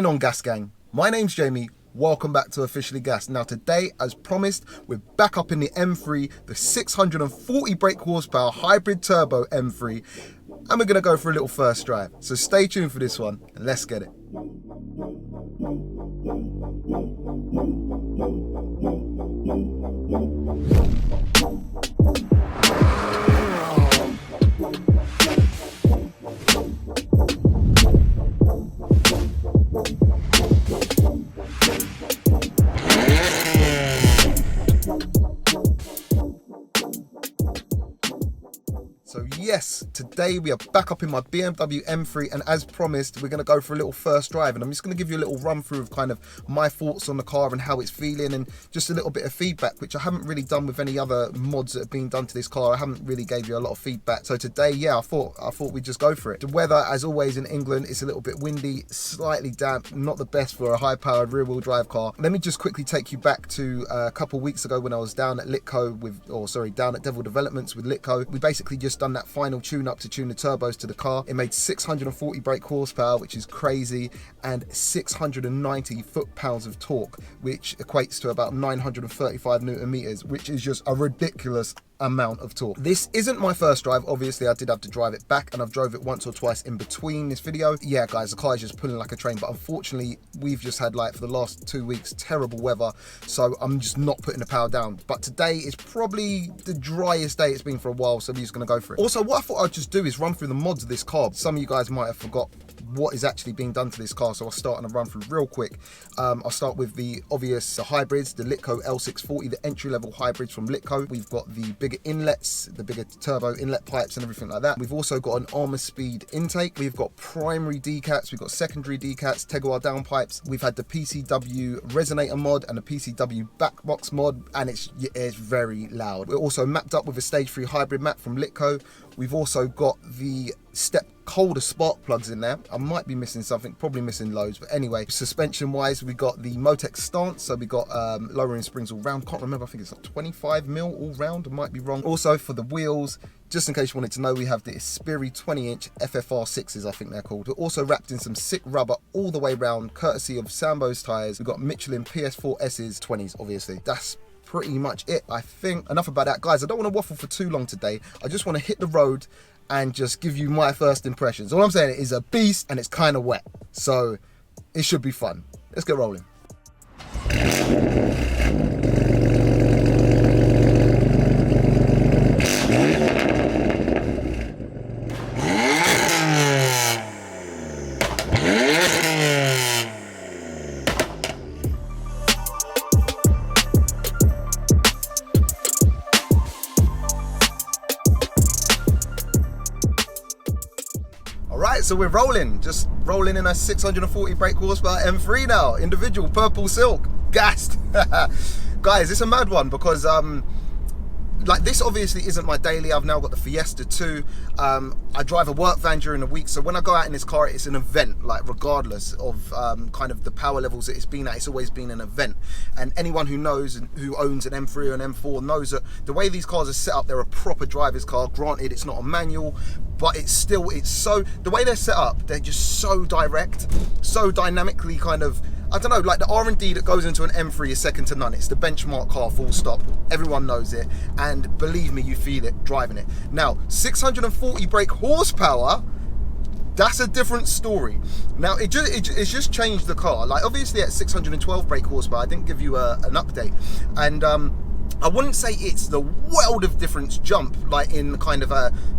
on, Gas Gang? My name's Jamie. Welcome back to Officially Gas. Now today, as promised, we're back up in the M3, the 640 brake horsepower hybrid turbo M3, and we're going to go for a little first drive. So stay tuned for this one, and let's get it. So yes, today we are back up in my BMW M3, and as promised, we're going to go for a little first drive, and I'm just going to give you a little run through of kind of my thoughts on the car and how it's feeling, and just a little bit of feedback, which I haven't really done with any other mods that have been done to this car. I haven't really gave you a lot of feedback. So today, yeah, I thought we'd just go for it. The weather, as always in England, is a little bit windy, slightly damp, not the best for a high-powered rear-wheel drive car. Let me just quickly take you back to a couple weeks ago when I was down at Litco down at Devil Developments with Litco. We basically just done that final tune up to tune the turbos to the car. It made 640 brake horsepower, which is crazy, and 690 foot-pounds of torque, which equates to about 935 newton meters, which is just a ridiculous amount of torque. This isn't my first drive. Obviously I did have to drive it back, and I've drove it once or twice in between this video. Yeah guys, the car is just pulling like a train, but unfortunately we've just had, like, for the last 2 weeks, terrible weather, so I'm just not putting the power down. But today is probably the driest day it's been for a while, so we're just gonna go for it. Also, what I thought I'd just do is run through the mods of this car. Some of you guys might have forgot what is actually being done to this car, so I'll start on a run through real quick. I'll start with the obvious hybrids, the Litco L640, the entry-level hybrids from Litco. We've got the bigger inlets, the bigger turbo inlet pipes and everything like that. We've also got an Armour Speed intake. We've got primary decats, we've got secondary decats, Teguar downpipes. We've had the PCW resonator mod and the PCW backbox mod, and it's very loud. We're also mapped up with a stage 3 hybrid map from Litco. We've also got the step colder spark plugs in there. I might be missing something, probably missing loads, but anyway, suspension wise, we got the Motec stance, so we got lowering springs all round. Can't remember, I think it's like 25 mil all round, I might be wrong. Also for the wheels, just in case you wanted to know, we have the Espiri 20-inch FFR6s, I think they're called. We're also wrapped in some sick rubber all the way round, courtesy of Sambo's tyres. We've got Michelin PS4S's 20s, obviously. That's pretty much it, I think. Enough about that, guys. I don't want to waffle for too long today. I just want to hit the road and just give you my first impressions. All I'm saying is a beast, and it's kind of wet, so it should be fun. Let's get rolling. So we're rolling, just rolling in a 640 brake horsepower M3 now, individual purple silk, gassed. Guys, it's a mad one because like, this obviously isn't my daily. I've now got the Fiesta 2. I drive a work van during the week, so when I go out in this car, it's an event, like, regardless of kind of the power levels that it's been at, it's always been an event. And anyone who knows and who owns an M3 or an M4 knows that the way these cars are set up, they're a proper driver's car. Granted, it's not a manual, but it's so, the way they're set up, they're just so direct, so dynamically kind of, I don't know, like the R&D that goes into an M3 is second to none. It's the benchmark car, full stop. Everyone knows it, and believe me, you feel it driving it. Now, 640 brake horsepower, that's a different story. Now, it's just changed the car. Like, obviously at 612 brake horsepower, I didn't give you an update, and I wouldn't say it's the world of difference jump, like in kind of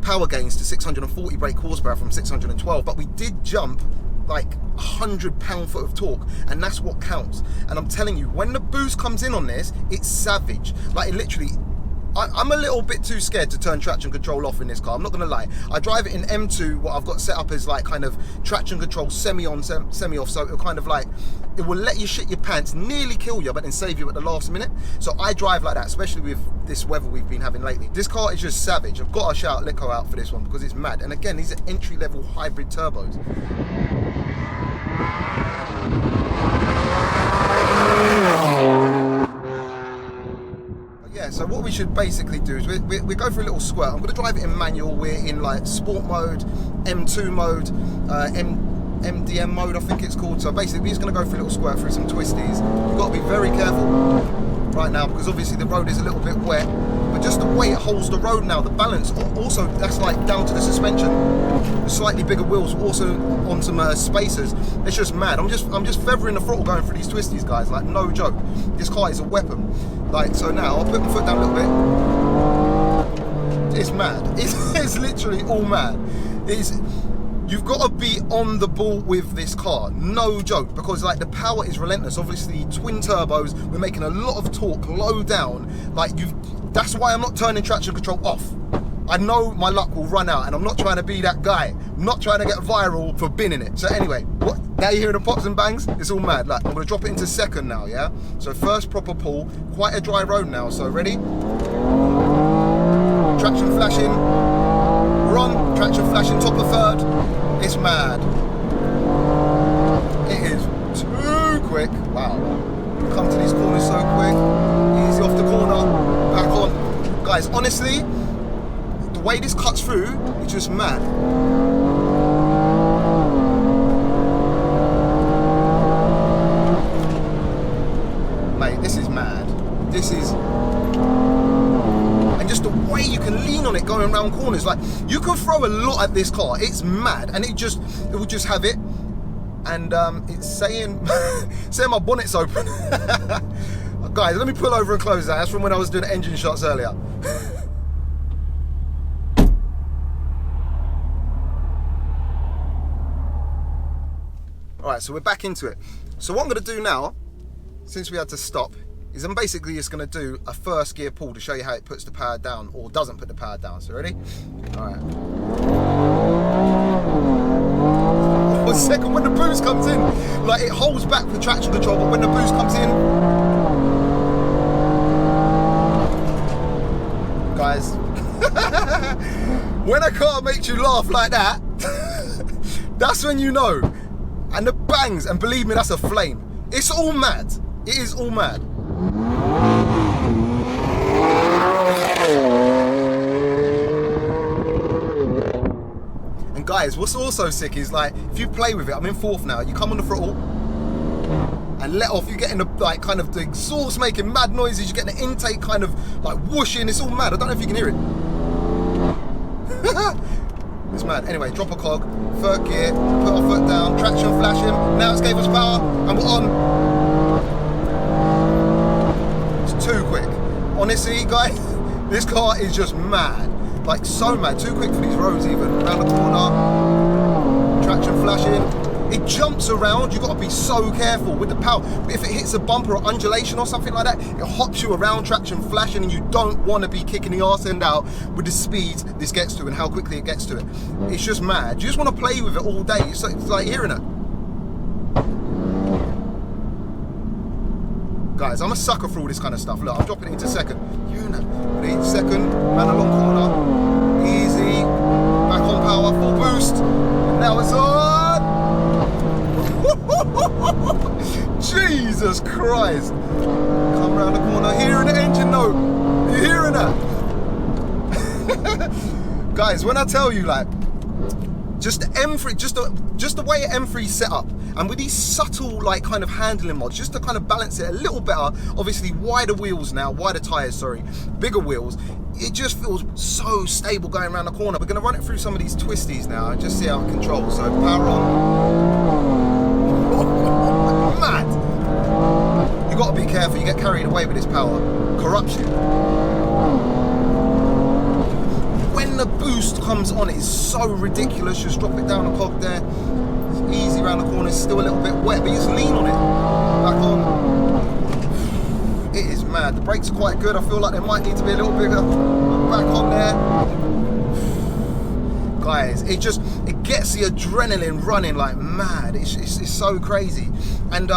power gains to 640 brake horsepower from 612, but we did jump like 100 pound-foot of torque, and that's what counts. And I'm telling you, when the boost comes in on this, it's savage. Like, it literally, I'm a little bit too scared to turn traction control off in this car, I'm not gonna lie. I drive it in M2, what I've got set up as like kind of traction control semi-on, semi-off, so it'll kind of like, it will let you shit your pants, nearly kill you, but then save you at the last minute. So I drive like that, especially with this weather we've been having lately. This car is just savage. I've got to shout Litco out for this one because it's mad. And again, these are entry-level hybrid turbos. Yeah, so what we should basically do is we go for a little squirt. I'm going to drive it in manual. We're in like sport mode, M2 mode, MDM mode, I think it's called. So basically we're just going to go for a little squirt through some twisties. You've got to be very careful right now because obviously the road is a little bit wet, but just the way it holds the road now, the balance, also that's like down to the suspension, the slightly bigger wheels, also on some spacers. It's just mad. I'm just feathering the throttle going through these twisties, guys, like no joke. This car is a weapon. Like, so now I'll put my foot down a little bit. It's mad. It's literally all mad. You've got to be on the ball with this car, no joke, because like the power is relentless. Obviously twin turbos, we're making a lot of torque low down. Like that's why I'm not turning traction control off. I know my luck will run out and I'm not trying to be that guy. I'm not trying to get viral for binning it. So anyway, now you're hearing the pops and bangs? It's all mad. Like, I'm gonna drop it into second now, yeah? So first proper pull, quite a dry road now, so ready? Traction flashing, run, traction flashing, top of third. It's mad. It is too quick. Wow. Come to these corners so quick. Easy off the corner, back on. Guys, honestly, the way this cuts through, it's just mad. Mate, this is mad. This is... And just the way you can lean on it going around corners, like you can throw a lot at this car. It's mad, and it will just have it. And it's saying saying my bonnet's open. Guys, let me pull over and close that. That's from when I was doing engine shots earlier. Alright, so we're back into it. So what I'm going to do now, since we had to stop, is I'm basically just going to do a first gear pull to show you how it puts the power down or doesn't put the power down. So ready? Alright. One second, when the boost comes in, like it holds back for traction control, but when the boost comes in, guys, when a car makes you laugh like that, that's when you know. And the bangs, and believe me, that's a flame. It's all mad. It is all mad. And guys, what's also sick is like, if you play with it, I'm in fourth now, you come on the throttle and let off, you're getting the like kind of the exhaust making mad noises, you're getting the intake kind of like whooshing, it's all mad. I don't know if you can hear it. It's mad. Anyway, drop a cog, third gear, put our foot down, traction flashing, now it's gave us power, and we're on. It's too quick. Honestly, guys, this car is just mad. Like, so mad. Too quick for these roads even. Around the corner, traction flashing. It jumps around, you've got to be so careful with the power. If it hits a bumper or undulation or something like that, it hops you around, traction flashing, and you don't want to be kicking the arse end out with the speeds this gets to and how quickly it gets to it. It's just mad. You just want to play with it all day. It's like hearing it. Guys, I'm a sucker for all this kind of stuff. Look, I'm dropping it into second. Hearing it. Ready? Second, man along corner. Easy. Back on power, full boost. And now it's on. Jesus Christ. Come around the corner, hearing the engine note. You're hearing that? Guys, when I tell you, like, just the M3, just the way M3's set up, and with these subtle like kind of handling mods, just to kind of balance it a little better, obviously wider wheels now, wider tyres, sorry, bigger wheels, it just feels so stable going around the corner. We're going to run it through some of these twisties now and just see how it controls. So power on. Mad. You got to be careful, you get carried away with this power. Corrupts you. When the boost comes on, it's so ridiculous. Just drop it down the cog there. It's easy around the corner, it's still a little bit wet, but you just lean on it. Back on. It is mad. The brakes are quite good. I feel like they might need to be a little bigger. Back on there. Guys, it gets the adrenaline running like mad. It's so crazy. And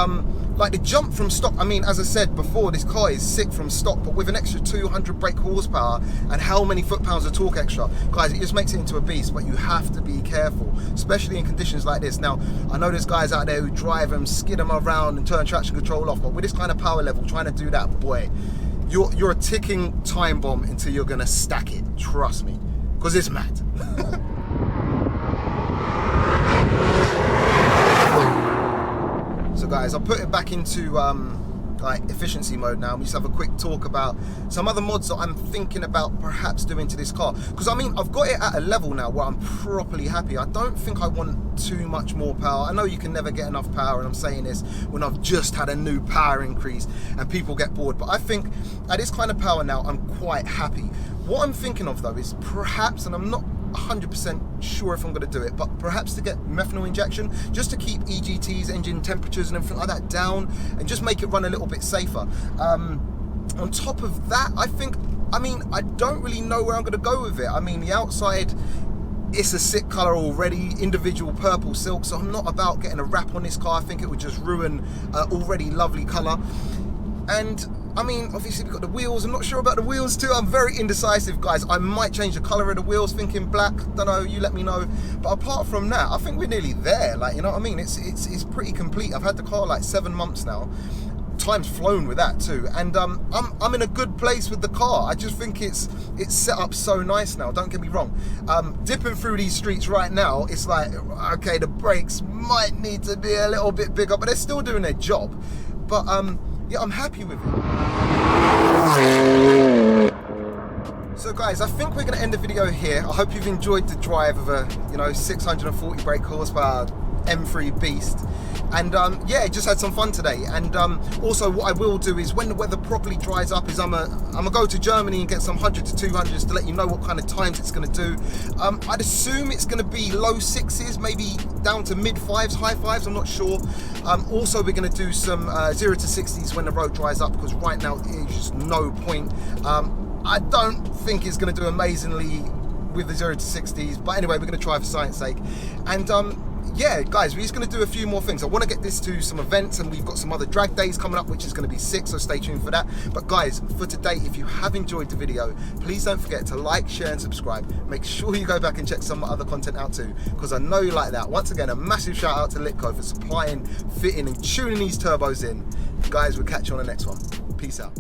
like the jump from stock, I mean, as I said before, this car is sick from stock, but with an extra 200 brake horsepower and how many foot-pounds of torque extra, guys, it just makes it into a beast. But you have to be careful, especially in conditions like this. Now, I know there's guys out there who drive them, skid them around and turn traction control off, but with this kind of power level, trying to do that, boy, you're a ticking time bomb until you're gonna stack it, trust me, because it's mad. guys, I'll put it back into like efficiency mode now. We just have a quick talk about some other mods that I'm thinking about perhaps doing to this car, because I mean, I've got it at a level now where I'm properly happy. I don't think I want too much more power. I know you can never get enough power, and I'm saying this when I've just had a new power increase and people get bored, but I think at this kind of power now I'm quite happy. What I'm thinking of though is perhaps, and I'm not 100% sure if I'm going to do it, but perhaps to get methanol injection, just to keep EGTs, engine temperatures and everything like that down, and just make it run a little bit safer. On top of that, I mean, I don't really know where I'm going to go with it. I mean, the outside, it's a sick colour already, individual purple silk, so I'm not about getting a wrap on this car. I think it would just ruin already lovely colour. And I mean, obviously we've got the wheels. I'm not sure about the wheels too. I'm very indecisive, guys. I might change the colour of the wheels, thinking black. Don't know, you let me know. But apart from that, I think we're nearly there. Like, you know what I mean? It's pretty complete. I've had the car like 7 months now. Time's flown with that too, and I'm in a good place with the car. I just think it's set up so nice now. Don't get me wrong. Dipping through these streets right now, it's like, okay, the brakes might need to be a little bit bigger, but they're still doing their job. But yeah, I'm happy with it. So guys, I think we're going to end the video here. I hope you've enjoyed the drive of a 640 brake horsepower M3 beast, and yeah, just had some fun today. And also what I will do is, when the weather properly dries up, is I'm gonna go to Germany and get some 100 to 200s to let you know what kind of times it's going to do. I'd assume it's going to be low 6s, maybe down to mid 5s, high 5s, I'm not sure. Also we're going to do some 0 to 60s when the road dries up, because right now there's just no point. I don't think it's going to do amazingly with the 0 to 60s, but anyway, we're going to try for science sake. And yeah, guys, we're just going to do a few more things. I want to get this to some events, and we've got some other drag days coming up, which is going to be sick, so stay tuned for that. But guys, for today, if you have enjoyed the video, please don't forget to like, share and subscribe. Make sure you go back and check some other content out too, because I know you like that. Once again, a massive shout out to Litco for supplying, fitting and tuning these turbos in. Guys, we'll catch you on the next one. Peace out.